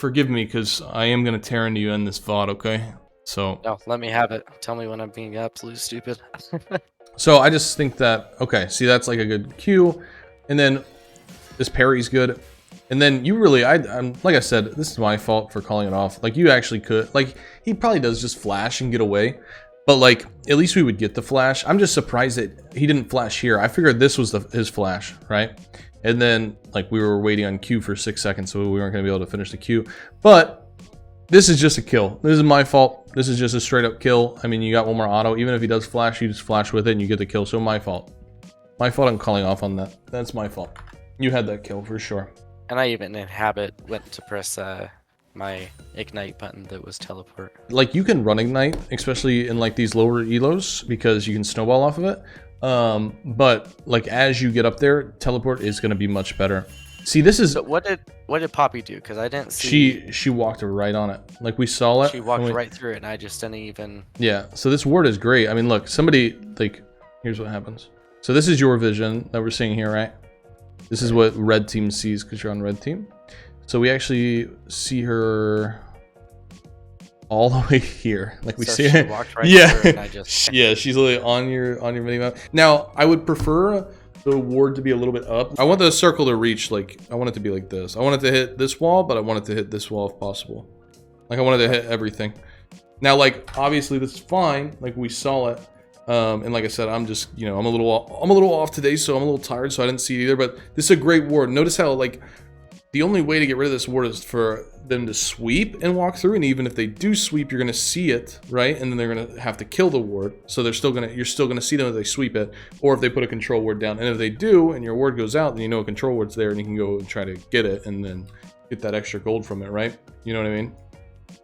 forgive me, because I am going to tear into you in this VOD, okay? So... No, let me have it. Tell me when I'm being absolutely stupid. So I just think that, okay, see, that's like a good cue. And then this parry's good. And then you really, I'm like I said, this is my fault for calling it off. Like, you actually could, like, he probably does just flash and get away. But, like, at least we would get the flash. I'm just surprised that he didn't flash here. I figured this was his flash, right? And then, like, we were waiting on Q for 6 seconds, so we weren't going to be able to finish the Q. But this is just a kill. This is my fault. This is just a straight up kill. I mean, you got one more auto. Even if he does flash, you just flash with it and you get the kill. So my fault. My fault I'm calling off on that. That's my fault. You had that kill for sure. And I even in habit went to press my ignite button that was teleport. Like, you can run ignite, especially in like these lower elos, because you can snowball off of it. But like as you get up there, teleport is going to be much better. See, this is... But what did Poppy do? Because I didn't see... She walked right on it. Like, we saw it. She walked right through it, and I just didn't even... Yeah, so this ward is great. I mean, look, somebody, like, here's what happens. So this is your vision that we're seeing here, right? This is what red team sees because you're on red team. So we actually see her all the way here. Like, we see her. Right, yeah. and I just... Yeah, she's literally on your mini map. Now, I would prefer the ward to be a little bit up. I want the circle to reach, like, I want it to be like this. I want it to hit this wall, but I want it to hit this wall if possible. Like, I wanted to hit everything. Now, like, obviously this is fine. Like, we saw it. And like I said, I'm just, you know, I'm a little off today, so I'm a little tired, so I didn't see it either. But this is a great ward. Notice how, like, the only way to get rid of this ward is for them to sweep and walk through. And even if they do sweep, you're going to see it, right? And then they're going to have to kill the ward. So you're still going to see them if they sweep it, or if they put a control ward down. And if they do, and your ward goes out, then you know a control ward's there, and you can go and try to get it, and then get that extra gold from it, right? You know what I mean?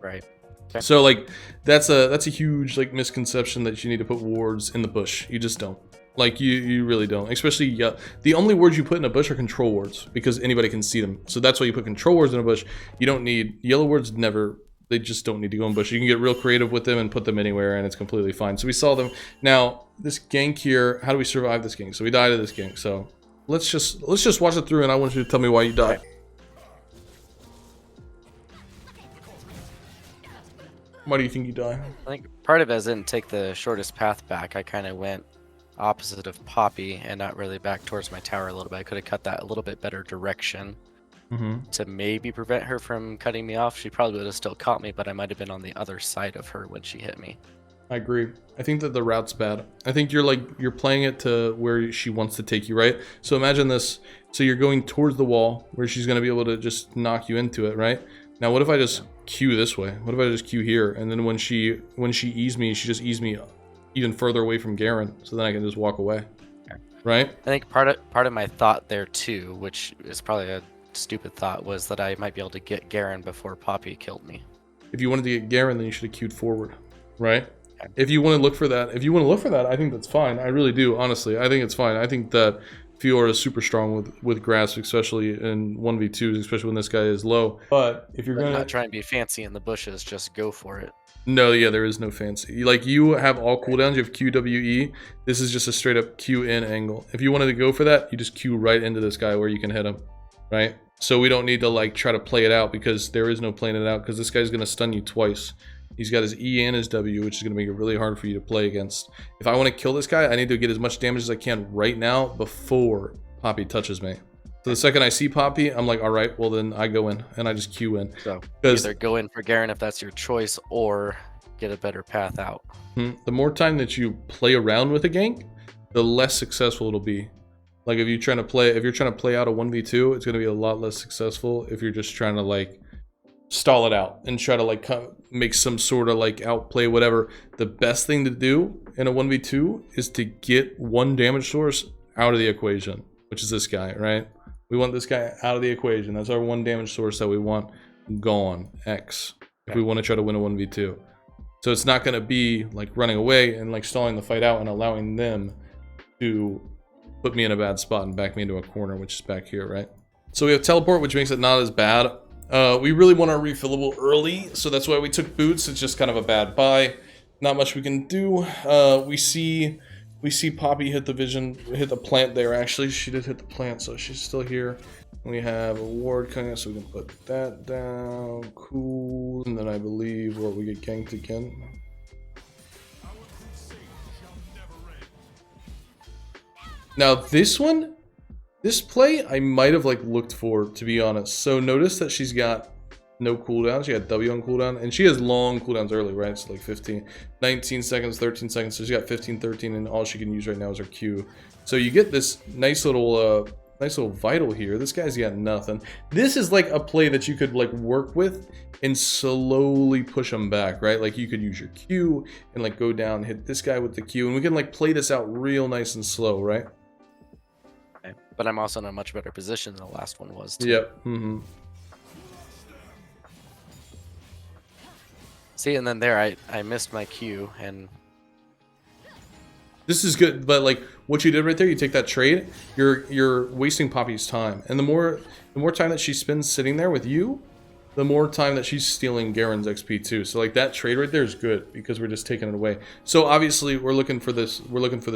Right. Okay. So like that's a huge like misconception that you need to put wards in the bush. You just don't. Like, you really don't. Especially, the only wards you put in a bush are control wards, because anybody can see them. So that's why you put control wards in a bush. You don't need... Yellow wards never... They just don't need to go in bush. You can get real creative with them and put them anywhere, and it's completely fine. So we saw them. Now, this gank here, how do we survive this gank? So we died to this gank. So let's just watch it through, and I want you to tell me why you died. Why do you think you die? I think part of it is I didn't take the shortest path back. I kind of went opposite of Poppy and not really back towards my tower a little bit. I could have cut that a little bit better direction to maybe prevent her from cutting me off. She probably would have still caught me, but I might have been on the other side of her when she hit me. I agree. I think that the route's bad. I think you're playing it to where she wants to take you, right? So imagine this. So you're going towards the wall where she's going to be able to just knock you into it, right? Now, what if I just Q this way? What if I just Q here? And then when she ease me, she just ease me even further away from Garen, so then I can just walk away, right? I think part of my thought there too, which is probably a stupid thought, was that I might be able to get Garen before Poppy killed me. If you wanted to get Garen, then you should have queued forward, right? Okay. If you want to look for that, I think that's fine. I really do, honestly. I think it's fine. I think that Fiora is super strong with grasp, especially in 1v2s, especially when this guy is low. But if you're not trying to be fancy in the bushes, just go for it. No, yeah, there is no fancy. Like, you have all cooldowns. You have QWE. This is just a straight up Q in angle. If you wanted to go for that, you just Q right into this guy where you can hit him, right? So we don't need to like try to play it out, because there is no playing it out, because this guy's gonna stun you twice. He's got his E and his W, which is gonna make it really hard for you to play against. If I want to kill this guy, I need to get as much damage as I can right now before Poppy touches me. So the second I see Poppy, I'm like, all right, well then I go in and I just Q in. So either go in for Garen if that's your choice, or get a better path out. The more time that you play around with a gank, the less successful it'll be. Like, if you're trying to play out a 1v2, it's going to be a lot less successful if you're just trying to like stall it out and try to like make some sort of like outplay, whatever. The best thing to do in a 1v2 is to get one damage source out of the equation, which is this guy, right? We want this guy out of the equation. That's our one damage source that we want gone, X, if we want to try to win a 1v2. So it's not going to be like running away and like stalling the fight out and allowing them to put me in a bad spot and back me into a corner, which is back here, right? So we have teleport, which makes it not as bad. We really want our refillable early, so that's why we took boots. It's just kind of a bad buy. Not much we can do. We see We see Poppy hit the plant there. Actually, she did hit the plant, so she's still here. We have a ward coming up, so we can put that down. Cool. And then I believe we get ganked again. Now this play I might have like looked for, to be honest. So notice that she's got no cooldown. She got W on cooldown, and she has long cooldowns early, right? So like 15, 19 seconds, 13 seconds. So she got 15, 13, and all she can use right now is her Q. So you get this nice little vital here. This guy's got nothing. This is like a play that you could like work with and slowly push him back, right? Like you could use your Q and like go down, hit this guy with the Q, and we can like play this out real nice and slow, right? But I'm also in a much better position than the last one was, too. Yep. See, and then there, I missed my Q, and... This is good, but like what you did right there, you take that trade, you're wasting Poppy's time. And the more time that she spends sitting there with you, the more time that she's stealing Garen's XP too. So like that trade right there is good because we're just taking it away. So obviously we're looking for this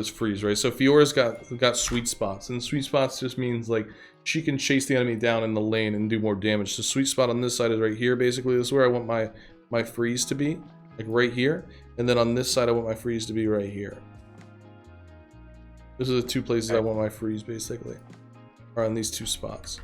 freeze, right? So Fiora's got sweet spots, and sweet spots just means like she can chase the enemy down in the lane and do more damage. So sweet spot on this side is right here, basically. This is where I want my freeze to be, like right here. And then on this side I want my freeze to be right here. Those are the two places I want my freeze, basically, are on these two spots.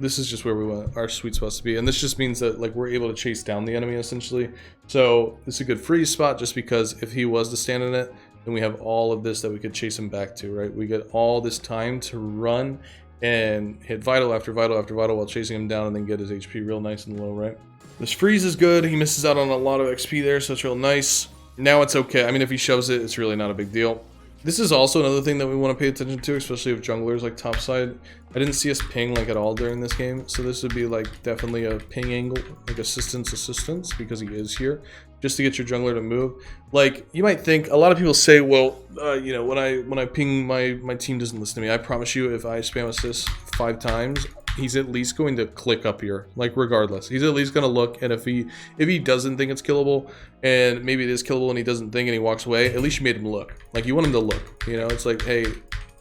This is just where we want our sweet spots to be, and this just means that like we're able to chase down the enemy essentially. So this is a good freeze spot, just because if he was to stand in it, then we have all of this that we could chase him back to, right? We get all this time to run and hit vital after vital after vital while chasing him down, and then get his HP real nice and low, right? This freeze is good. He misses out on a lot of XP there, so it's real nice. Now it's okay. I mean, if he shoves it, it's really not a big deal. This is also another thing that we want to pay attention to, especially if junglers like topside. I didn't see us ping like at all during this game, so this would be like definitely a ping angle, like assistance, because he is here, just to get your jungler to move. Like you might think, a lot of people say, well, you know, when I ping, my team doesn't listen to me. I promise you, if I spam assist 5 times, he's at least going to click up here, like regardless. He's at least going to look, and if he doesn't think it's killable, and maybe it is killable and he doesn't think and he walks away, at least you made him look. Like you want him to look, you know? It's like, hey,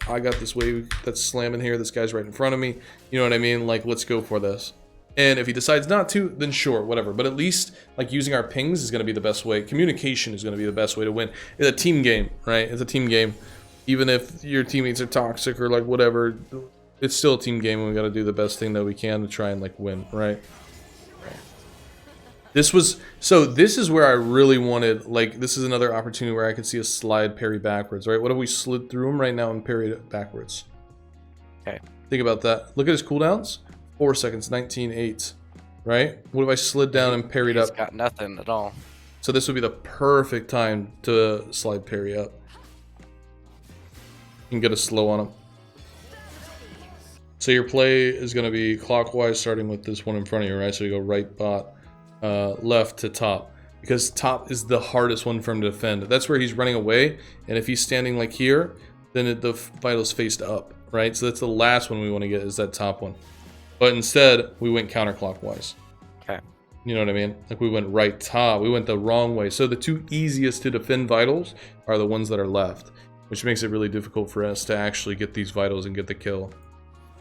I got this wave that's slamming here, this guy's right in front of me, you know what I mean? Like, let's go for this. And if he decides not to, then sure, whatever. But at least like using our pings is going to be the best way. Communication is going to be the best way to win. It's a team game, right? It's a team game. Even if your teammates are toxic or like whatever, it's still a team game, and we got to do the best thing that we can to try and like win, right? This is where I really wanted, like, this is another opportunity where I could see a slide parry backwards, right? What if we slid through him right now and parried it backwards? Okay. Think about that. Look at his cooldowns. 4 seconds, 19, 8, right? What if I slid down and parried up? He's got nothing at all. So this would be the perfect time to slide parry up. You can get a slow on him. So your play is going to be clockwise, starting with this one in front of you, right? So you go right bot, left to top, because top is the hardest one for him to defend. That's where he's running away, and if he's standing like here, then the vital's faced up, right? So that's the last one we want to get, is that top one. But instead, we went counterclockwise. Okay. You know what I mean? Like we went right top. We went the wrong way. So the two easiest to defend vitals are the ones that are left, which makes it really difficult for us to actually get these vitals and get the kill.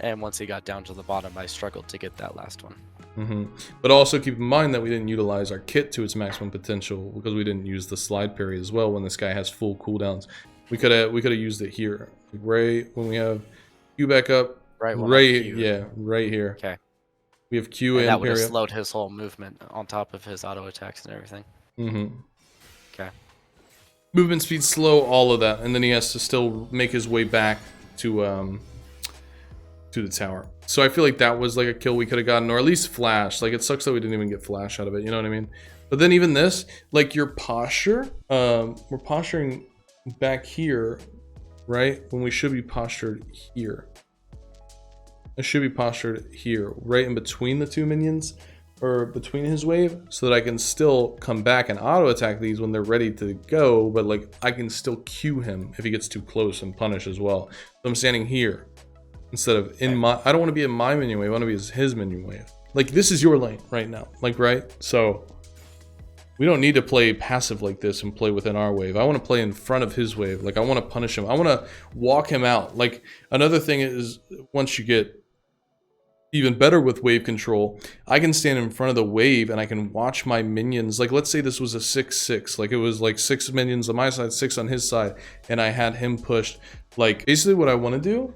And once he got down to the bottom, I struggled to get that last one. But also keep in mind that we didn't utilize our kit to its maximum potential, because we didn't use the slide parry as well when this guy has full cooldowns. We could have used it here, right when we have Q back up, right here. Okay. We have Q and that would parry have up. slowed his whole movement on top of his auto attacks and everything. Okay. Movement speed slow, all of that, and then he has to still make his way back to the tower. So I feel like that was like a kill we could have gotten, or at least flash. Like it sucks that we didn't even get flash out of it, you know what I mean? But then even this, like your posture, we're posturing back here, right? When we should be postured here. It should be postured here, right in between the two minions, or between his wave, so that I can still come back and auto attack these when they're ready to go, but like I can still Q him if he gets too close and punish as well. So I'm standing here. Instead of in my, I don't want to be in my minion wave, I want to be his minion wave. Like this is your lane right now, like, right? So We don't need to play passive like this and play within our wave. I want to play in front of his wave. Like, I want to punish him. I want to walk him out. Like, another thing is, once you get even better with wave control, I can stand in front of the wave and I can watch my minions. Like, let's say this was a 6-6. Like, it was like 6 minions on my side, 6 on his side, and I had him pushed. Like, basically what I want to do,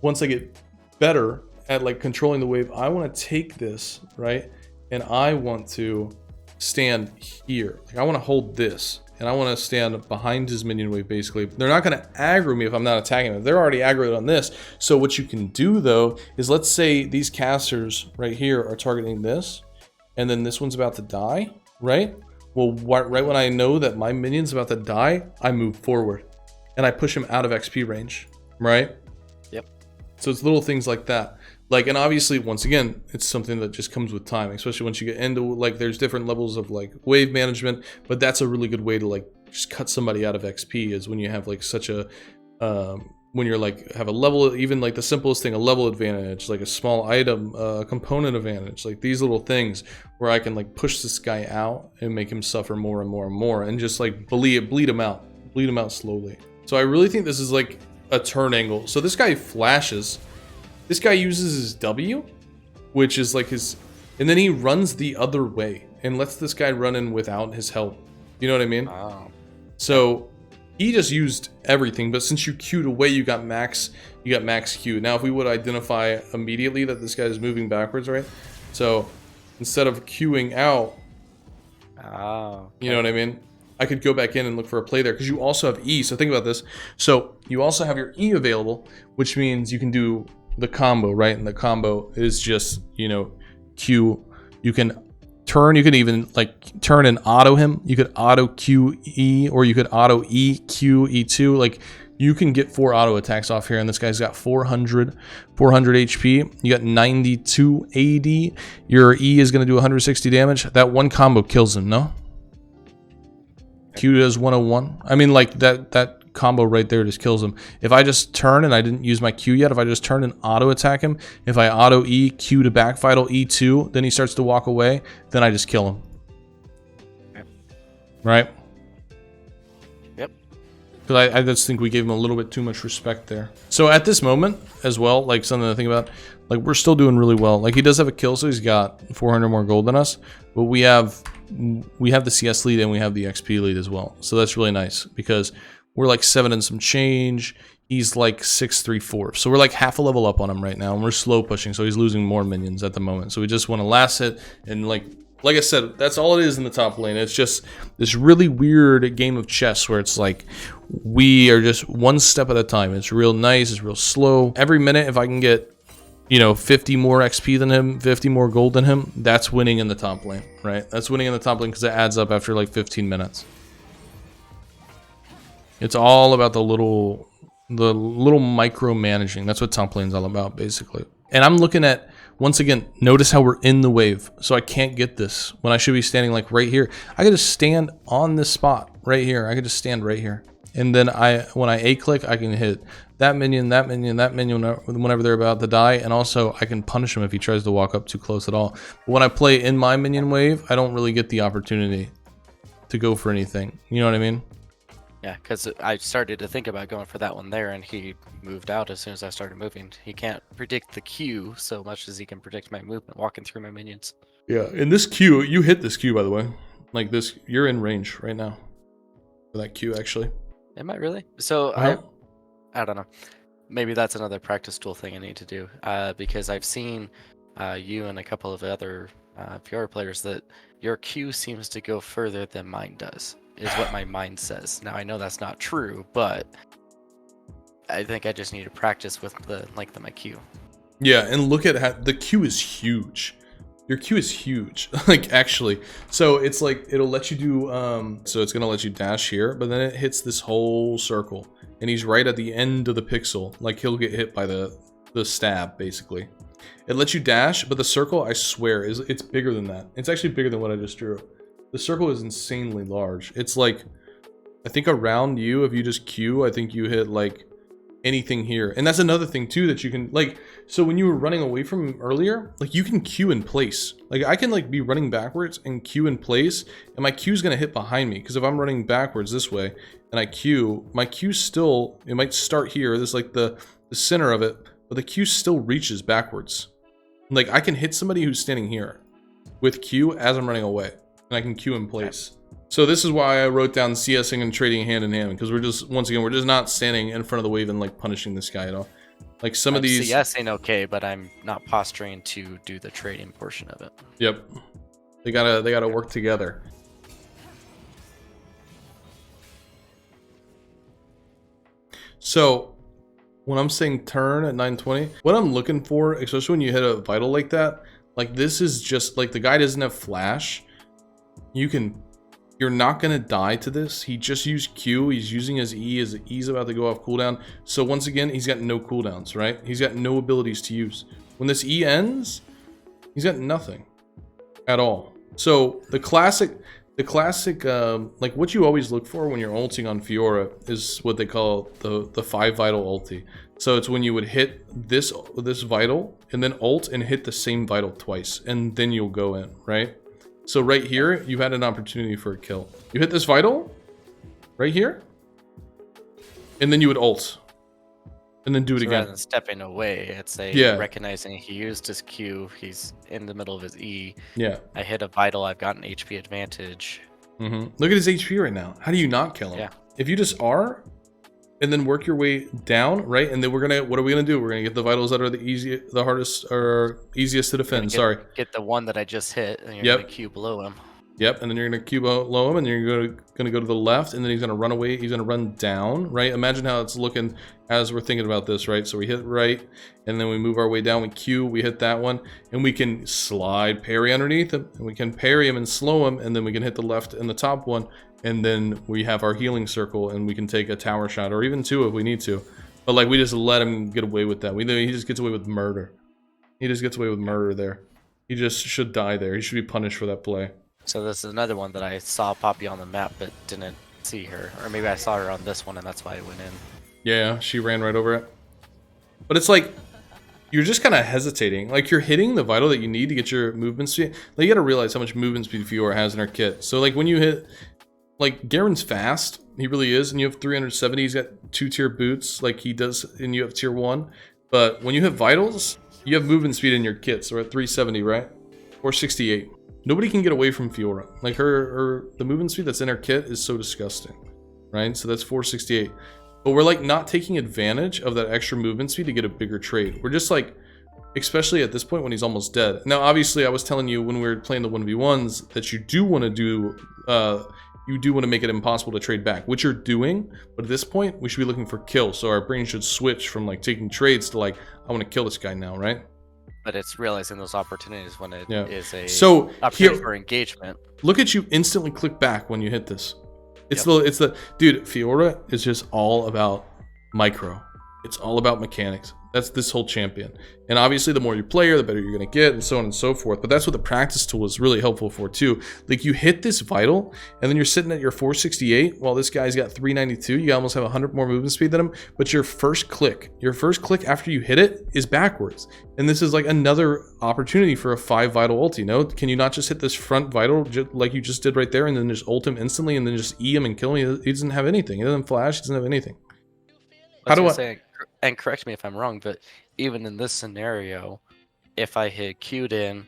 once I get better at, like, controlling the wave, I want to take this, right? And I want to stand here. Like, I want to hold this. And I want to stand behind his minion wave, basically. They're not going to aggro me if I'm not attacking them. They're already aggroed on this. So what you can do, though, is let's say these casters right here are targeting this, and then this one's about to die, right? Well, right when I know that my minion's about to die, I move forward. And I push him out of XP range, right? Yep. So it's little things like that. Like, and obviously, once again, it's something that just comes with time, especially once you get into, like, there's different levels of, like, wave management, but that's a really good way to, like, just cut somebody out of XP, is when you have, like, such a, when you're, like, have a level, even, like, the simplest thing, a level advantage, like a small item, component advantage, like, these little things where I can, like, push this guy out and make him suffer more and more and more, and just, like, bleed him out slowly. So I really think this is, like, a turn angle. So this guy flashes. This guy uses his W, which is like his, and then he runs the other way and lets this guy run in without his help. You know what I mean? Oh. So he just used everything, but since you queued away, you got max Q. Now, if we would identify immediately that this guy is moving backwards, right? So instead of queuing out, you know what I mean? I could go back in and look for a play there, because you also have E. So think about this. So you also have your E available, which means you can do the combo, right? And the combo is just, you know, Q. You can turn, you can even, like, turn and auto him. You could auto Q E, or you could auto E Q E2. Like, you can get 4 auto attacks off here, and this guy's got 400 HP. You got 92 AD. Your E is going to do 160 damage. That one combo kills him, no? Q does 101. I mean, like, that combo right there just kills him. If I just turn, and I didn't use my Q yet, if I just turn and auto attack him, if I auto E, Q to back vital, E2, then he starts to walk away, then I just kill him. Yep. Right? Yep. Because I just think we gave him a little bit too much respect there. So at this moment, as well, like, something to think about, like, we're still doing really well. Like, he does have a kill, so he's got 400 more gold than us, but we have the CS lead and we have the XP lead as well. So that's really nice, because we're like 7 and some change. He's like 6 3/4. So we're like half a level up on him right now, and we're slow pushing, so he's losing more minions at the moment. So we just want to last hit, and like I said, that's all it is in the top lane. It's just this really weird game of chess where it's like we are just one step at a time. It's real nice, it's real slow. Every minute, if I can get, you know, 50 more XP than him, 50 more gold than him, that's winning in the top lane, right? That's winning in the top lane, because it adds up after like 15 minutes. It's all about the little micromanaging. That's what top lane's all about, basically. And I'm looking at, once again, notice how we're in the wave. So I can't get this when I should be standing like right here. I could just stand on this spot right here. I could just stand right here. And then when I A-click, I can hit that minion, that minion, that minion whenever they're about to die. And also, I can punish him if he tries to walk up too close at all. But when I play in my minion wave, I don't really get the opportunity to go for anything. You know what I mean? Yeah, because I started to think about going for that one there, and he moved out as soon as I started moving. He can't predict the Q so much as he can predict my movement walking through my minions. Yeah, in this Q, you hit this Q, by the way. Like this, you're in range right now for that Q, actually. Am I really? So I don't know. Maybe that's another practice tool thing I need to do, because I've seen you and a couple of other Fiora players that your Q seems to go further than mine does, is what my mind says. Now, I know that's not true, but I think I just need to practice with the length of my Q. Yeah, and look at how the Q is huge. Your Q is huge, like, actually. So it's like, it'll let you do, so it's gonna let you dash here, but then it hits this whole circle, and he's right at the end of the pixel. Like, he'll get hit by the stab, basically. It lets you dash, but the circle, I swear, it's bigger than that. It's actually bigger than what I just drew. The circle is insanely large. It's like, I think around you, if you just Q, I think you hit like anything here. And that's another thing too that you can like, so when you were running away from him earlier, like you can Q in place. Like I can like be running backwards and Q in place, and my Q is going to hit behind me, because if I'm running backwards this way and I Q, my Q still, it might start here, this is like the center of it, but the Q still reaches backwards. Like I can hit somebody who's standing here with Q as I'm running away, and I can Q in place. So this is why I wrote down CSing and trading hand in hand, because we're just, once again, we're just not standing in front of the wave and like punishing this guy at all. Like some of these CSing okay, but I'm not posturing to do the trading portion of it. Yep. They gotta work together. So when I'm saying turn at 920, what I'm looking for, especially when you hit a vital like that, like this is just like the guy doesn't have flash. You're not gonna die to this. He just used Q. He's using his E. His E's about to go off cooldown. So once again, he's got no cooldowns, right? He's got no abilities to use. When this E ends, he's got nothing at all. So the classic, like what you always look for when you're ulting on Fiora is what they call the 5 vital ulti. So it's when you would hit this vital and then ult and hit the same vital twice, and then you'll go in, right? So right here, you had an opportunity for a kill. You hit this vital, right here, and then you would ult, and then do it again. Rather than stepping away, it's recognizing he used his Q, he's in the middle of his E. Yeah. I hit a vital, I've got an HP advantage. Look at his HP right now. How do you not kill him? Yeah. If you just R, and then work your way down, right? And then what are we gonna do? We're gonna get the vitals that are the hardest or easiest to defend. Get the one that I just hit, and you're gonna Q below him. Yep, and then you're gonna Q below him, and you're gonna go to the left, and then he's gonna run away. He's gonna run down, right? Imagine how it's looking as we're thinking about this, right? So we hit right, and then we move our way down. We Q, we hit that one, and we can slide parry underneath him, and we can parry him and slow him, and then we can hit the left and the top one. And then we have our healing circle, and we can take a tower shot, or even 2 if we need to. But like, we just let him get away with that. He just gets away with murder. He just gets away with murder there. He just should die there. He should be punished for that play. So this is another one that I saw Poppy on the map, but didn't see her. Or maybe I saw her on this one, and that's why I went in. Yeah, she ran right over it. But it's like, you're just kind of hesitating. Like, you're hitting the vital that you need to get your movement speed. Like, you gotta realize how much movement speed Fiora has in her kit. So like, when you hit... Like, Garen's fast, he really is, and you have 370, he's got 2-tier boots, like he does, and you have tier 1. But when you hit vitals, you have movement speed in your kit, so we're at 370, right? Or 68. Nobody can get away from Fiora. Like, the movement speed that's in her kit is so disgusting, right? So that's 468. But we're, like, not taking advantage of that extra movement speed to get a bigger trade. We're just, like, especially at this point when he's almost dead. Now, obviously, I was telling you when we were playing the 1v1s that you do want to do... you do want to make it impossible to trade back, which you're doing, but at this point, we should be looking for kills, so our brain should switch from, like, taking trades to, like, I want to kill this guy now, right? But it's realizing those opportunities when it is a opportunity for engagement. Look at you instantly click back when you hit this. It's dude, Fiora is just all about micro. It's all about mechanics. That's this whole champion. And obviously, the more you play her, the better you're going to get, and so on and so forth. But that's what the practice tool is really helpful for, too. Like, you hit this vital, and then you're sitting at your 468, while this guy's got 392. You almost have 100 more movement speed than him. But your first click after you hit it is backwards. And this is, like, another opportunity for a 5 vital ulti, no? Can you not just hit this front vital like you just did right there, and then just ult him instantly, and then just E him and kill him? He doesn't have anything. He doesn't flash. He doesn't have anything. How do I... And correct me if I'm wrong, but even in this scenario, if I had Q'd in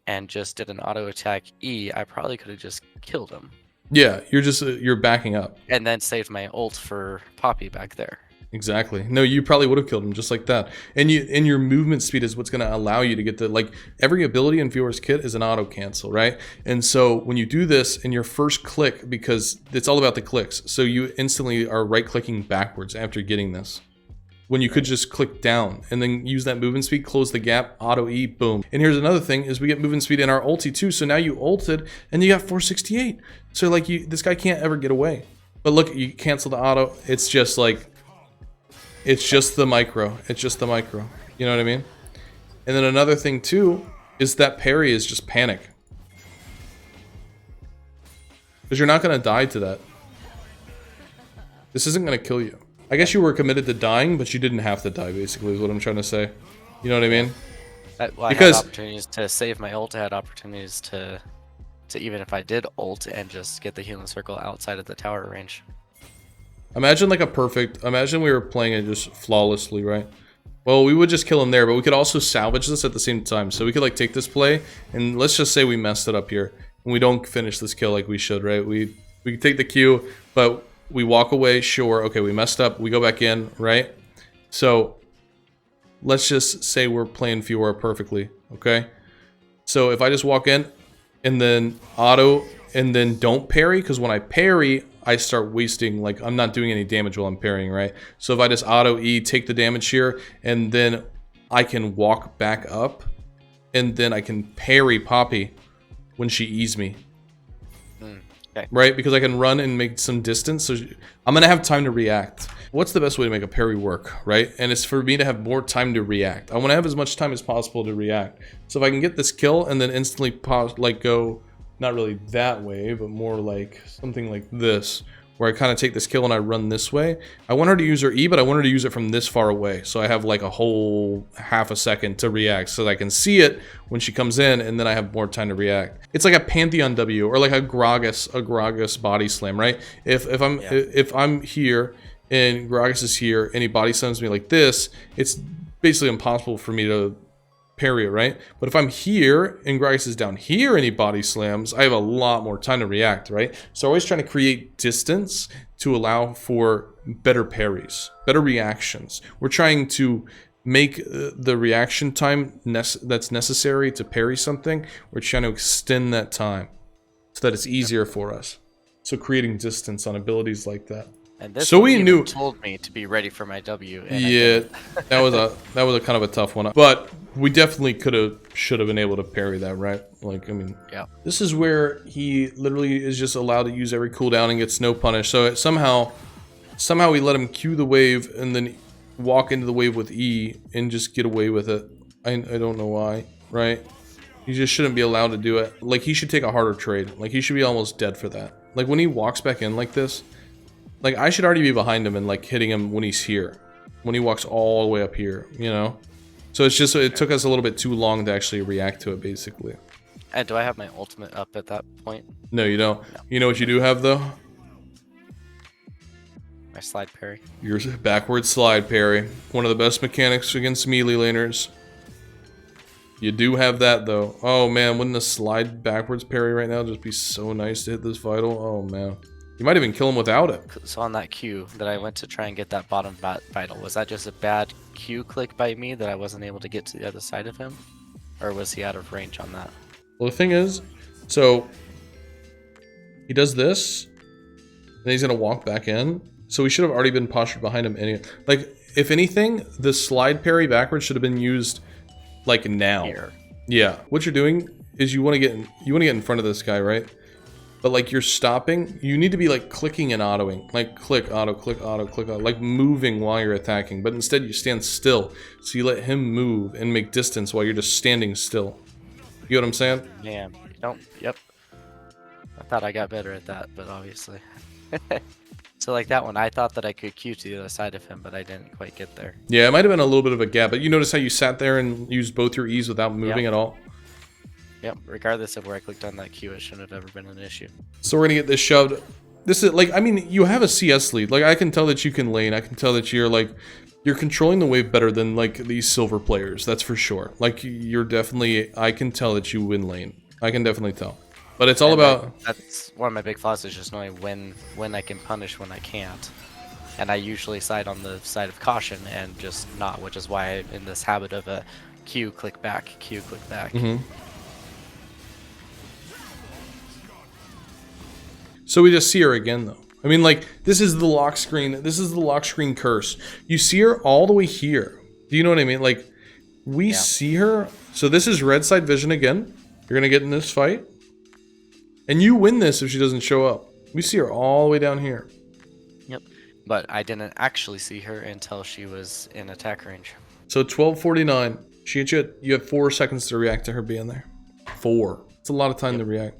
and just did an auto attack E, I probably could have just killed him. Yeah, you're backing up. And then saved my ult for Poppy back there. Exactly. No, you probably would have killed him just like that. And your movement speed is what's going to allow you to get the, like, every ability in Fiora's kit is an auto cancel, right? And so when you do this in your first click, because it's all about the clicks, so you instantly are right clicking backwards after getting this. When you could just click down and then use that movement speed, close the gap, auto E, boom. And here's another thing is we get movement speed in our ulti too. So now you ulted and you got 468. So like this guy can't ever get away. But look, you cancel the auto. It's just like, it's just the micro. It's just the micro. You know what I mean? And then another thing too is that parry is just panic. Because you're not going to die to that. This isn't going to kill you. I guess you were committed to dying, but you didn't have to die, basically, is what I'm trying to say. You know what I mean? Well, I had opportunities to save my ult. I had opportunities to even if I did ult and just get the healing circle outside of the tower range. Imagine like a perfect... Imagine we were playing it just flawlessly, right? Well, we would just kill him there, but we could also salvage this at the same time. So we could like take this play, and let's just say we messed it up here. And we don't finish this kill like we should, right? We can take the Q, but we walk away, sure. Okay, we messed up. We go back in, right? So let's just say we're playing Fiora perfectly, okay? So if I just walk in and then auto and then don't parry, because when I parry, I start wasting, like, I'm not doing any damage while I'm parrying, right? So if I just auto E, take the damage here, and then I can walk back up, and then I can parry Poppy when she E's me. Okay. Right? Because I can run and make some distance, so I'm gonna have time to react. What's the best way to make a parry work, right? And it's for me to have more time to react. I want to have as much time as possible to react. So if I can get this kill and then instantly pause, like go, not really that way, but more like something like this, where I kind of take this kill and I run this way. I want her to use her E, but I want her to use it from this far away. So I have like a whole half a second to react so that I can see it when she comes in, and then I have more time to react. It's like a Pantheon W or like a Gragas body slam, right? If I'm here and Gragas is here and he body slams me like this, it's basically impossible for me to parry it, right? But if I'm here and Gragas is down here and he body slams, I have a lot more time to react, right? So always trying to create distance to allow for better parries, better reactions. We're trying to make the reaction time that's necessary to parry something. We're trying to extend that time so that it's easier for us. So creating distance on abilities like that. And this so we knew told me to be ready for my W. And yeah, that was a kind of a tough one, but we definitely should have been able to parry that, right? Like, I mean, yeah. This is where he literally is just allowed to use every cooldown and gets no punish. So somehow we let him Q the wave and then walk into the wave with E and just get away with it. I don't know why, right? He just shouldn't be allowed to do it. Like, he should take a harder trade. Like, he should be almost dead for that. Like, when he walks back in like this, like, I should already be behind him and, like, hitting him when he's here. When he walks all the way up here, you know? So it's just, it took us a little bit too long to actually react to it, basically. And do I have my ultimate up at that point? No, you don't. No. You know what you do have, though? My slide parry. Your backward slide parry. One of the best mechanics against melee laners. You do have that, though. Oh, man, wouldn't a slide backwards parry right now just be so nice to hit this vital? Oh, man. You might even kill him without it. So on that Q that I went to try and get that bottom vital, was that just a bad Q click by me that I wasn't able to get to the other side of him? Or was he out of range on that? Well, the thing is, so he does this, then he's going to walk back in. So we should have already been postured behind him anyway. Like, if anything, the slide parry backwards should have been used like now. Here. Yeah. What you're doing is you want to get in front of this guy, right? But like, you're stopping, you need to be like clicking and autoing, like click, auto, like moving while you're attacking. But instead you stand still. So you let him move and make distance while you're just standing still. You know what I'm saying? Yeah. Yep. I thought I got better at that, but obviously. So like that one, I thought that I could Q to the other side of him, but I didn't quite get there. Yeah, it might have been a little bit of a gap, but you notice how you sat there and used both your E's without moving at all? Yep, regardless of where I clicked on that Q, it shouldn't have ever been an issue. So we're gonna get this shoved. This is like, I mean, you have a CS lead. Like, I can tell that you can lane. I can tell that you're controlling the wave better than like these silver players. That's for sure. Like, you're definitely, I can tell that you win lane. I can definitely tell. But it's all about. That's one of my big flaws, is just knowing when I can punish, when I can't. And I usually side on the side of caution and just not, which is why I'm in this habit of a Q click back, Q click back. Mm-hmm. So we just see her again, though. I mean, like, this is the lock screen. This is the lock screen curse. You see her all the way here. Do you know what I mean? Like, we see her. So this is red side vision again. You're going to get in this fight. And you win this if she doesn't show up. We see her all the way down here. Yep. But I didn't actually see her until she was in attack range. So 1249. She hit you. You have 4 seconds to react to her being there. 4. It's a lot of time to react.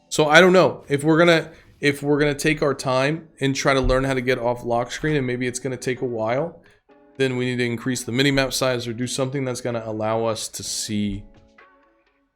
So I don't know if we're gonna, if we're going to take our time and try to learn how to get off lock screen, and maybe it's going to take a while, then we need to increase the minimap size or do something that's going to allow us to see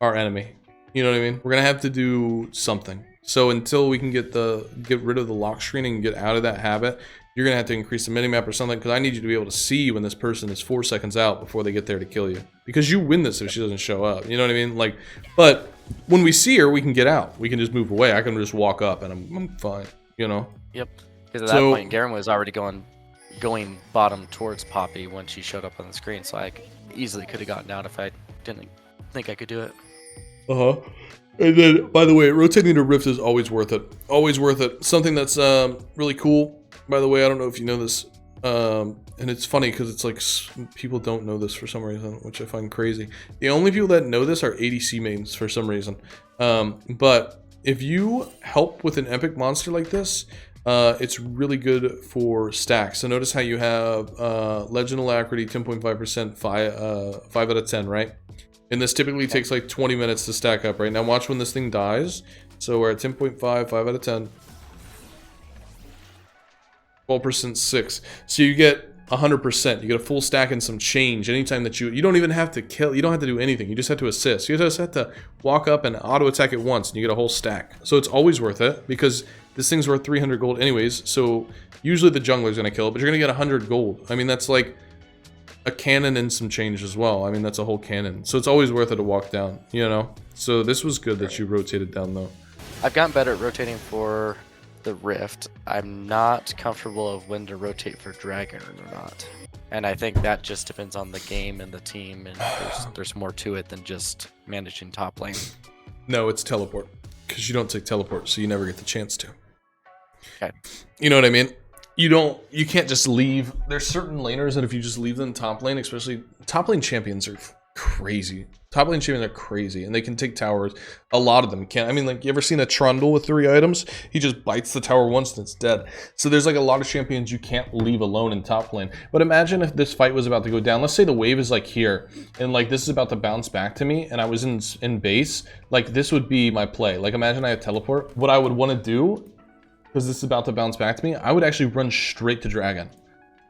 our enemy. You know what I mean? We're going to have to do something. So until we can get rid of the lock screen and get out of that habit, you're going to have to increase the minimap or something, because I need you to be able to see when this person is 4 seconds out before they get there to kill you. Because you win this if she doesn't show up. You know what I mean? Like, but when we see her, we can get out. We can just move away. I can just walk up and I'm fine, you know? Yep. Because at that point, Garen was already going bottom towards Poppy when she showed up on the screen, so I easily could have gotten out if I didn't think I could do it. Uh-huh. And then, by the way, rotating to Rift is always worth it. Always worth it. Something that's really cool. By the way, I don't know if you know this, and it's funny because it's like people don't know this for some reason, which I find crazy. The only people that know this are ADC mains for some reason. But if you help with an epic monster like this, it's really good for stacks. So notice how you have Legend Alacrity 10.5%, 5 out of 10, right? And this typically takes like 20 minutes to stack up, right? Now watch when this thing dies. So we're at 10.5, 5 out of 10. 12%, 6. So you get 100%. You get a full stack and some change anytime that you don't even have to kill. You don't have to do anything. You just have to assist. You just have to walk up and auto attack it once and you get a whole stack. So it's always worth it because this thing's worth 300 gold anyways. So usually the jungler's going to kill it, but you're going to get 100 gold. I mean, that's like a cannon and some change as well. I mean, that's a whole cannon. So it's always worth it to walk down, you know? So this was good that you rotated down though. I've gotten better at rotating for the Rift. I'm not comfortable of when to rotate for Dragon or not. And I think that just depends on the game and the team, and there's more to it than just managing top lane. No, it's teleport. Because you don't take teleport, so you never get the chance to. Okay. You know what I mean? You can't just leave. There's certain laners that if you just leave them top lane, especially top lane champions are crazy. Top lane champions are crazy, and they can take towers. A lot of them can. I mean, like, you ever seen a Trundle with 3 items? He just bites the tower once and it's dead. So there's like a lot of champions you can't leave alone in top lane. But imagine if this fight was about to go down. Let's say the wave is like here, and like this is about to bounce back to me, and I was in base. Like, this would be my play. Like, imagine I have teleport. What I would want to do, because this is about to bounce back to me, I would actually run straight to Dragon.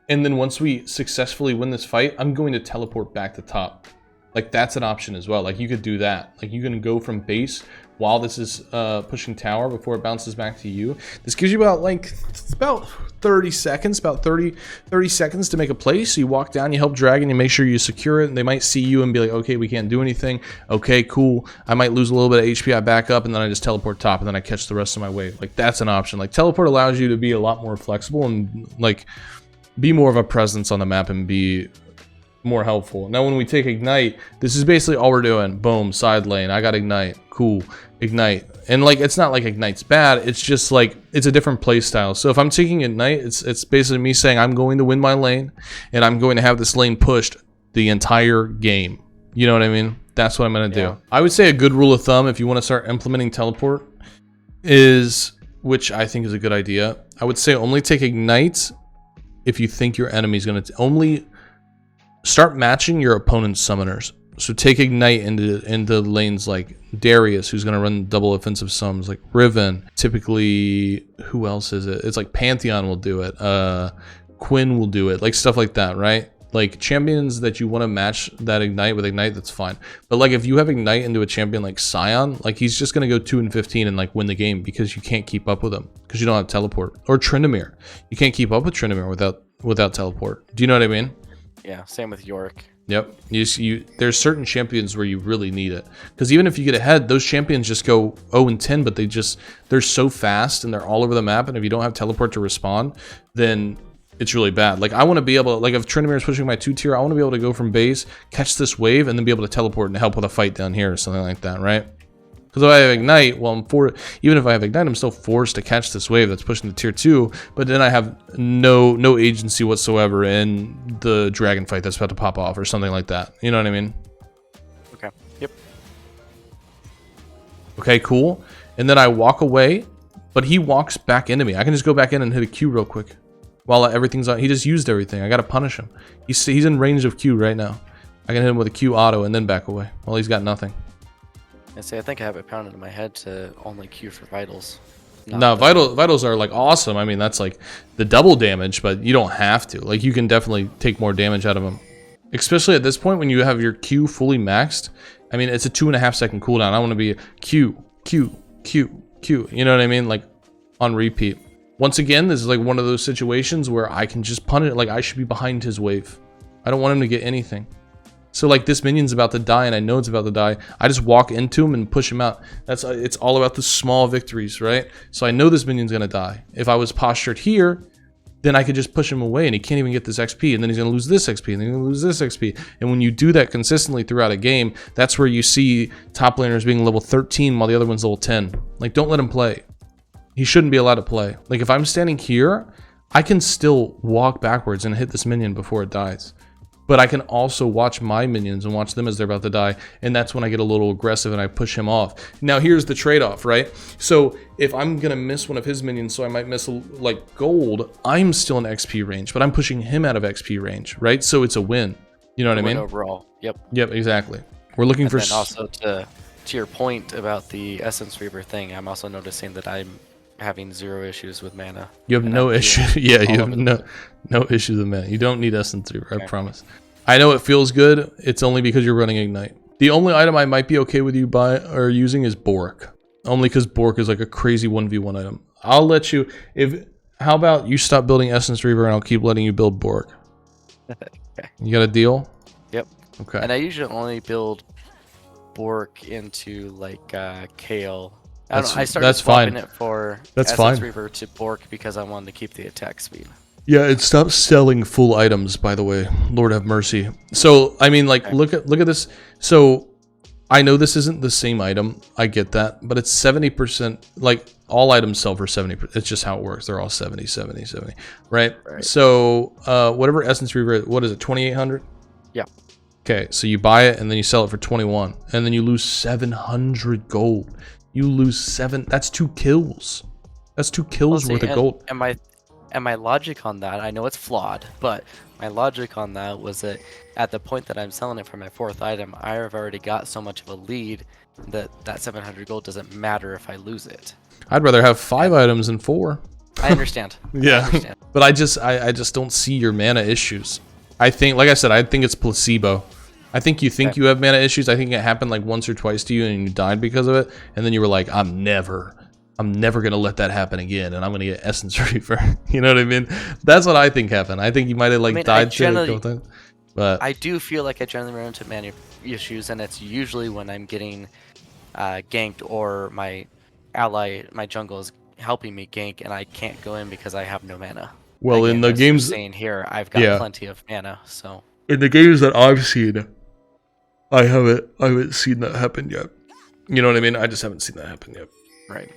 And then once we successfully win this fight, I'm going to teleport back to top. Like, that's an option as well. Like, you could do that. Like, you can go from base while this is pushing tower before it bounces back to you. This gives you about, like, it's about 30 seconds, about 30 seconds to make a play. So you walk down, you help Dragon, you make sure you secure it, and they might see you and be like, okay, we can't do anything. Okay, cool. I might lose a little bit of HP, I back up, and then I just teleport top, and then I catch the rest of my wave. Like, that's an option. Like, teleport allows you to be a lot more flexible and, like, be more of a presence on the map and be more helpful. Now when we take Ignite, this is basically all we're doing. Boom, side lane, I got Ignite, cool, Ignite. And like, it's not like Ignite's bad, it's just like, it's a different play style. So if I'm taking Ignite, it's basically me saying I'm going to win my lane, and I'm going to have this lane pushed the entire game. You know what I mean? That's what I'm going to do. I would say a good rule of thumb, if you want to start implementing teleport, is, which I think is a good idea, I would say only take Ignite if you think your enemy's going to only start matching your opponent's summoners. So take Ignite into lanes like Darius, who's going to run double offensive summons, like Riven. Typically, who else is it? It's like Pantheon will do it. Quinn will do it. Like stuff like that, right? Like champions that you want to match that Ignite with Ignite, that's fine. But like if you have Ignite into a champion like Sion, like he's just going to go 2 and 15 and like win the game because you can't keep up with him because you don't have teleport. Or Tryndamere. You can't keep up with Tryndamere without teleport. Do you know what I mean? Yeah, same with York. Yep. There's certain champions where you really need it. Because even if you get ahead, those champions just go 0 and 10, but they're so fast and they're all over the map. And if you don't have teleport to respond, then it's really bad. Like, I want to be able to, like, if Tryndamere is pushing my 2 tier, I want to be able to go from base, catch this wave, and then be able to teleport and help with a fight down here or something like that, right? Because if I have Ignite, well, even if I have Ignite, I'm still forced to catch this wave that's pushing to tier 2, but then I have no agency whatsoever in the dragon fight that's about to pop off or something like that. You know what I mean? Okay. Yep. Okay, cool. And then I walk away, but he walks back into me. I can just go back in and hit a Q real quick while everything's on. He just used everything. I got to punish him. He's in range of Q right now. I can hit him with a Q auto and then back away. Well, he's got nothing. I think I have it pounded in my head to only queue for vitals. No, vitals are like awesome. I mean, that's like the double damage, but you don't have to. Like, you can definitely take more damage out of them, especially at this point when you have your Q fully maxed. I mean, it's a 2.5 second cooldown. I want to be Q, Q, Q, Q. You know what I mean? Like on repeat. Once again, this is like one of those situations where I can just punt it. Like, I should be behind his wave. I don't want him to get anything. So like, this minion's about to die and I know it's about to die. I just walk into him and push him out. It's all about the small victories, right? So I know this minion's gonna die. If I was postured here, then I could just push him away and he can't even get this XP, and then he's gonna lose this XP, and then he's gonna lose this XP. And when you do that consistently throughout a game, that's where you see top laners being level 13 while the other one's level 10. Like, don't let him play. He shouldn't be allowed to play. Like, if I'm standing here, I can still walk backwards and hit this minion before it dies. But I can also watch my minions and watch them as they're about to die. And that's when I get a little aggressive and I push him off. Now, here's the trade-off, right? So if I'm going to miss one of his minions, so I might miss like gold, I'm still in XP range, but I'm pushing him out of XP range, right? So it's a win. You know what I mean? Overall, yep. Yep, exactly. We're looking for... And also to your point about the Essence Reaver thing, I'm also noticing that I'm having 0 issues with mana. You have no issue. Yeah, you have no issues with mana. You don't need Essence Reaver, I promise. I know it feels good. It's only because you're running Ignite. The only item I might be okay with you using is Bork. Only because Bork is like a crazy 1v1 item. I'll let you... How about you stop building Essence Reaver and I'll keep letting you build Bork? Okay. You got a deal? Yep. Okay. And I usually only build Bork into like Kale. I started swapping it for Essence Reaver to Bork because I wanted to keep the attack speed. Yeah, and stop selling full items, by the way. Lord have mercy. So, I mean, like, look at this. So, I know this isn't the same item. I get that. But it's 70%. Like, all items sell for 70%. It's just how it works. They're all 70, 70, 70. Right? So, whatever Essence Reaver, what is it, 2,800? Yeah. Okay, so you buy it, and then you sell it for 21. And then you lose 700 gold. You lose 7. That's 2 kills. That's 2 kills worth of gold. And my logic on that, I know it's flawed, but my logic on that was that at the point that I'm selling it for my 4th item, I have already got so much of a lead that 700 gold doesn't matter if I lose it. I'd rather have 5 items than 4. I understand. Yeah, I understand. But I just don't see your mana issues. I think, like I said, I think it's placebo. I think you think you have mana issues. I think it happened like once or twice to you and you died because of it, and then you were like, I'm never gonna let that happen again, and I'm gonna get Essence Reaver. You know what I mean? That's what I think happened. I think you might have like died to it a couple times. But I do feel like I generally run into mana issues, and it's usually when I'm getting ganked or my ally, my jungle is helping me gank, and I can't go in because I have no mana. Well, in the games saying here, I've got plenty of mana. So in the games that I've seen, I haven't seen that happen yet. You know what I mean? I just haven't seen that happen yet. Right.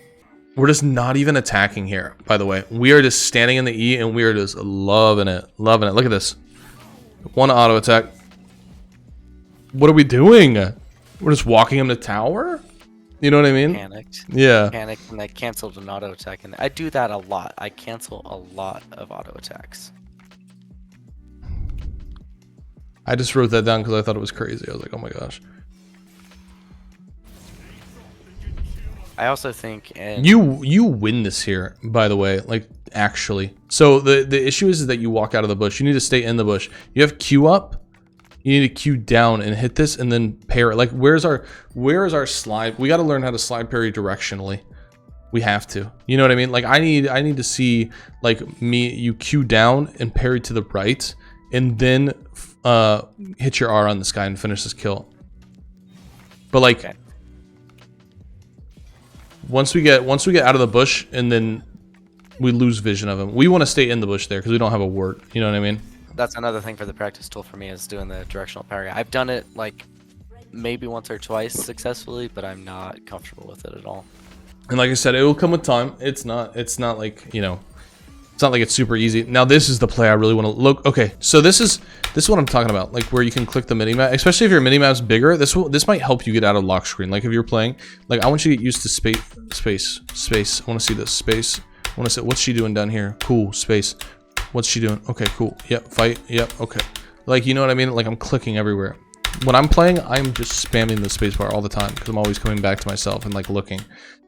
We're just not even attacking here, by the way. We are just standing in the E, and we are just loving it. Loving it. Look at this. 1 auto attack. What are we doing? We're just walking him to tower? You know what I mean? Panicked. Yeah. Panicked, and I canceled an auto attack. And I do that a lot. I cancel a lot of auto attacks. I just wrote that down because I thought it was crazy. I was like, oh my gosh. I also think, and you win this here, by the way, like actually. So the issue is that you walk out of the bush. You need to stay in the bush. You have Q up. You need to Q down and hit this and then parry. Like, where is our slide? We got to learn how to slide parry directionally. We have to. You know what I mean? Like, I need to see like you Q down and parry to the right, and then hit your R on this guy and finish this kill. But like. Okay. Once we get out of the bush and then we lose vision of him, we want to stay in the bush there because we don't have a ward. You know what I mean? That's another thing for the practice tool for me, is doing the directional parry. I've done it like maybe once or twice successfully, but I'm not comfortable with it at all. And like I said, it will come with time. It's not like, you know, it's not like it's super easy. Now this is the play I really want to look. Okay, so this is what I'm talking about, like where you can click the minimap, especially if your minimap's bigger. This might help you get out of lock screen. Like if you're playing, like I want you to get used to space. I want to see this space. I want to say, what's she doing down here? Cool, space. What's she doing? Okay, cool. Yep, fight. Yep, okay. Like, you know what I mean? Like I'm clicking everywhere. When I'm playing, I'm just spamming the spacebar all the time because I'm always coming back to myself and like looking.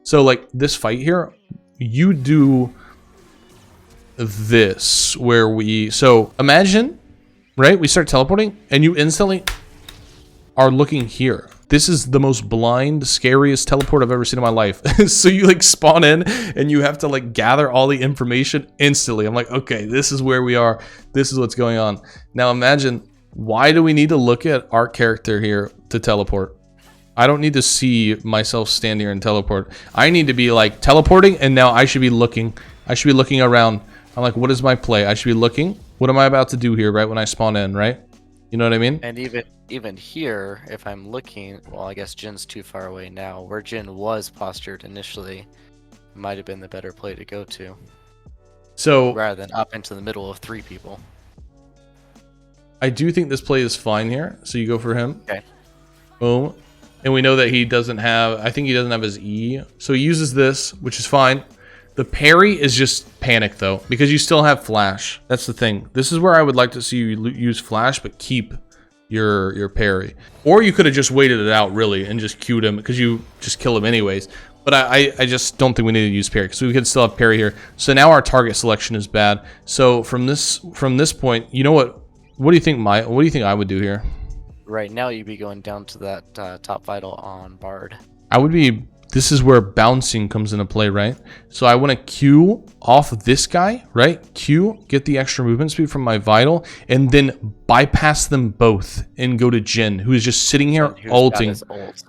So like this fight here, you do this where so imagine, right? We start teleporting and you instantly are looking here. This is the most blind, scariest teleport I've ever seen in my life. So you like spawn in and you have to like gather all the information instantly. I'm like, okay, this is where we are. This is what's going on. Now imagine, why do we need to look at our character here to teleport? I don't need to see myself stand here and teleport. I need to be like teleporting, and now I should be looking. I should be looking around. I'm like, what is my play? I should be looking. What am I about to do here, right, when I spawn in, right? You know what I mean? And even here, if I'm looking, well, I guess Jin's too far away now. Where Jin was postured initially might have been the better play to go to. So rather than up into the middle of 3 people. I do think this play is fine here. So you go for him. Okay. Boom. And we know that he doesn't have, I think he doesn't have his E. So he uses this, which is fine. The parry is just panic though, because you still have flash. That's the thing. This is where I would like to see you use flash, but keep your parry. Or you could have just waited it out really and just queued him, because you just kill him anyways. But I just don't think we need to use parry, because we could still have parry here. So now our target selection is bad. So from this point, you know what? What do you think I would do here? Right now you'd be going down to that top vital on Bard. I would be, this is where bouncing comes into play, right? So I want to Q off of this guy, right? Q, get the extra movement speed from my vital, and then bypass them both and go to Jin, who is just sitting here ulting.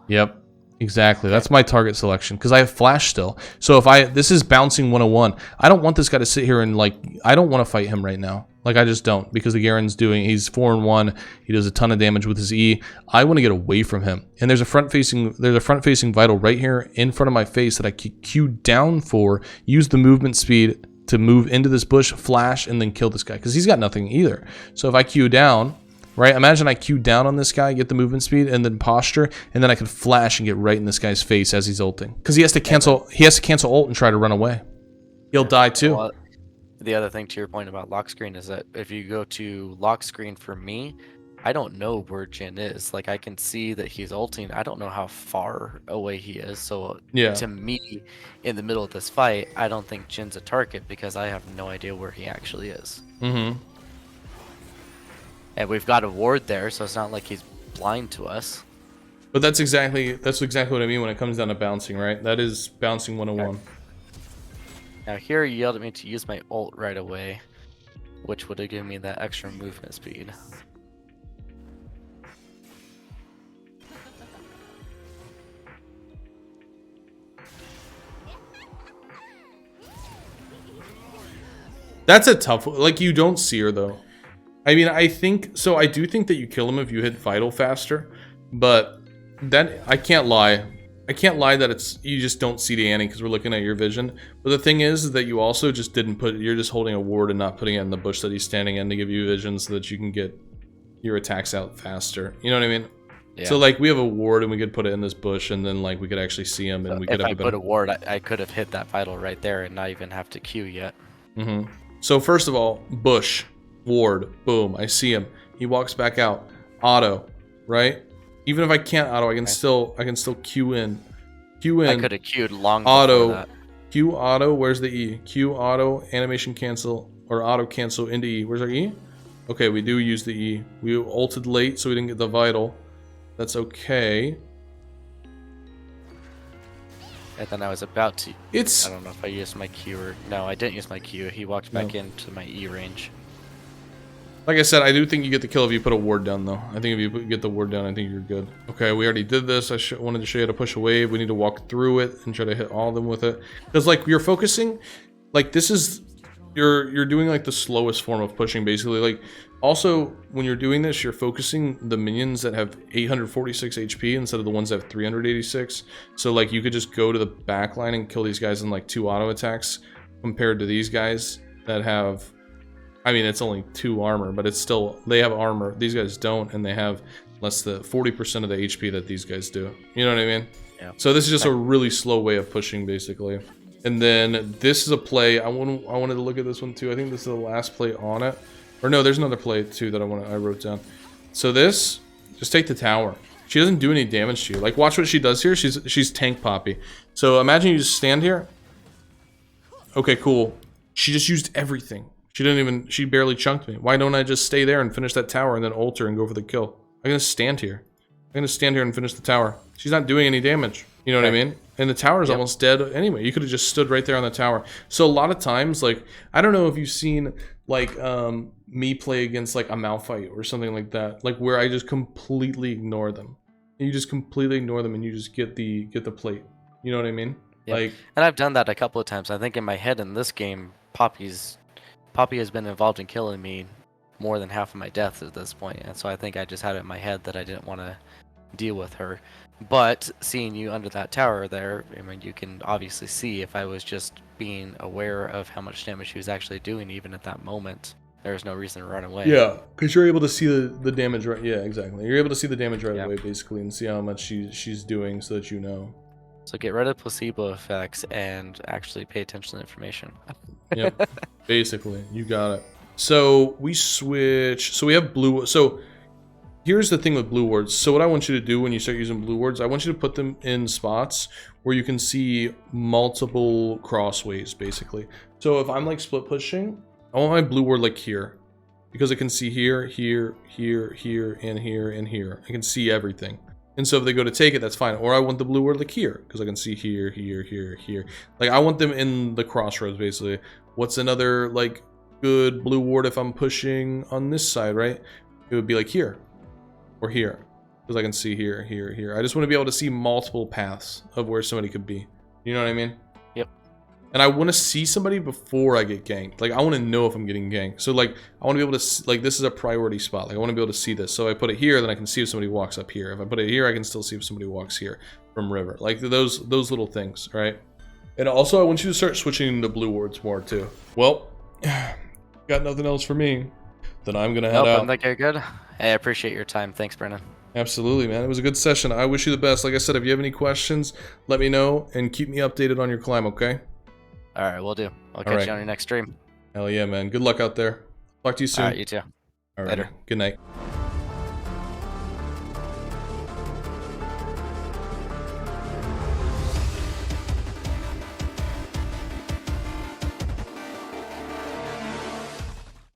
Yep. Exactly. That's my target selection, because I have flash still. So if this is bouncing 101. I don't want this guy to sit here and like, I don't want to fight him right now. Like, I just don't, because the Garen's he's 4-1. He does a ton of damage with his E. I want to get away from him. And there's a front facing vital right here in front of my face that I can Q down for, use the movement speed to move into this bush, flash, and then kill this guy, because he's got nothing either. So if I Q down, right? Imagine I Q down on this guy, get the movement speed, and then posture, and then I could flash and get right in this guy's face as he's ulting. Because he has to cancel ult and try to run away. He'll die too. Well, the other thing to your point about lock screen is that if you go to lock screen for me, I don't know where Jin is. Like, I can see that he's ulting. I don't know how far away he is. So yeah, to me, in the middle of this fight, I don't think Jin's a target, because I have no idea where he actually is. Mm-hmm. And we've got a ward there, so it's not like he's blind to us. But that's exactly what I mean when it comes down to bouncing, right? That is bouncing 101. Okay. Now here you yelled at me to use my ult right away, which would have given me that extra movement speed. That's a tough one. Like, you don't see her though. I mean, I do think that you kill him if you hit vital faster, but then I can't lie. I can't lie that you just don't see the Annie because we're looking at your vision. But the thing is that you also just you're just holding a ward and not putting it in the bush that he's standing in to give you vision so that you can get your attacks out faster. You know what I mean? Yeah. So like, we have a ward and we could put it in this bush, and then like we could actually see him, and we could have If I put a ward, I could have hit that vital right there and not even have to queue yet. Mm-hmm. So first of all, bush, ward, boom, I see him. He walks back out. Auto, right? Even if I can't auto, I can still Q in. Q in. I could have queued long auto, before that. Q auto, where's the E? Q auto, animation cancel, or auto cancel into E. Where's our E? Okay, we do use the E. We ulted late, so we didn't get the vital. That's okay. And then I was about to... I don't know if I used my Q or... No, I didn't use my Q. He walked back into my E range. Like I said, I do think you get the kill if you put a ward down, though. I think if you get the ward down, I think you're good. Okay, we already did this. I wanted to show you how to push a wave. We need to walk through it and try to hit all of them with it. Because, like, you're focusing... Like, this is... You're doing, like, the slowest form of pushing, basically. Like, also, when you're doing this, you're focusing the minions that have 846 HP instead of the ones that have 386. So, like, you could just go to the back line and kill these guys in, like, 2 auto attacks compared to these guys that have... I mean, it's only 2 armor, but it's still... They have armor. These guys don't, and they have less than 40% of the HP that these guys do. You know what I mean? Yeah. So this is just a really slow way of pushing, basically. And then this is a play. I wanted to look at this one, too. I think this is the last play on it. Or no, there's another play, too, that I wrote down. So this, just take the tower. She doesn't do any damage to you. Like, watch what she does here. She's tank Poppy. So imagine you just stand here. Okay, cool. She just used everything. She barely chunked me. Why don't I just stay there and finish that tower and then ult her and go for the kill? I'm gonna stand here. I'm gonna stand here and finish the tower. She's not doing any damage. You know what I mean? And the tower is almost dead anyway. You could have just stood right there on the tower. So a lot of times, like, I don't know if you've seen, like, me play against, like, a Malphite or something like that. Like, where I just completely ignore them. You just completely ignore them and you just get the plate. You know what I mean? Yep. Like, and I've done that a couple of times. I think in my head in this game, Poppy has been involved in killing me more than half of my deaths at this point, and so I think I just had it in my head that I didn't want to deal with her. But seeing you under that tower there, I mean, you can obviously see if I was just being aware of how much damage she was actually doing, even at that moment, there was no reason to run away. yeah, because you're able to see the damage right. Yeah, exactly. You're able to see the damage right away, basically, and see how much she's doing, so that you know. So get rid of placebo effects and actually pay attention to the information. Yep, basically, you got it. So we switch. So we have blue. So here's the thing with blue wards. So what I want you to do when you start using blue wards, I want you to put them in spots where you can see multiple crossways, basically. So if I'm like split pushing, I want my blue ward like here, because I can see here, here, here, here, and here, and here. I can see everything. And so if they go to take it, that's fine. Or I want the blue word like here, because I can see here, here, here, here. Like, I want them in the crossroads, basically. What's another, like, good blue ward if I'm pushing on this side, right? It would be like here. Or here. Because I can see here, here, here. I just want to be able to see multiple paths of where somebody could be. You know what I mean? Yep. And I want to see somebody before I get ganked. Like, I want to know if I'm getting ganked. So, like, I want to be able to, like, this is a priority spot. Like, I want to be able to see this. So, if I put it here, then I can see if somebody walks up here. If I put it here, I can still see if somebody walks here from river. Like, those little things, right? And also, I want you to start switching to blue wards more, too. Well, got nothing else for me. Then I'm going to head out. I think you're good. Hey, I appreciate your time. Thanks, Brennan. Absolutely, man. It was a good session. I wish you the best. Like I said, if you have any questions, let me know. And keep me updated on your climb, okay? All right, we'll do. I'll catch you on your next stream. Hell yeah, man. Good luck out there. Talk to you soon. All right, you too. All right. Later. Good night.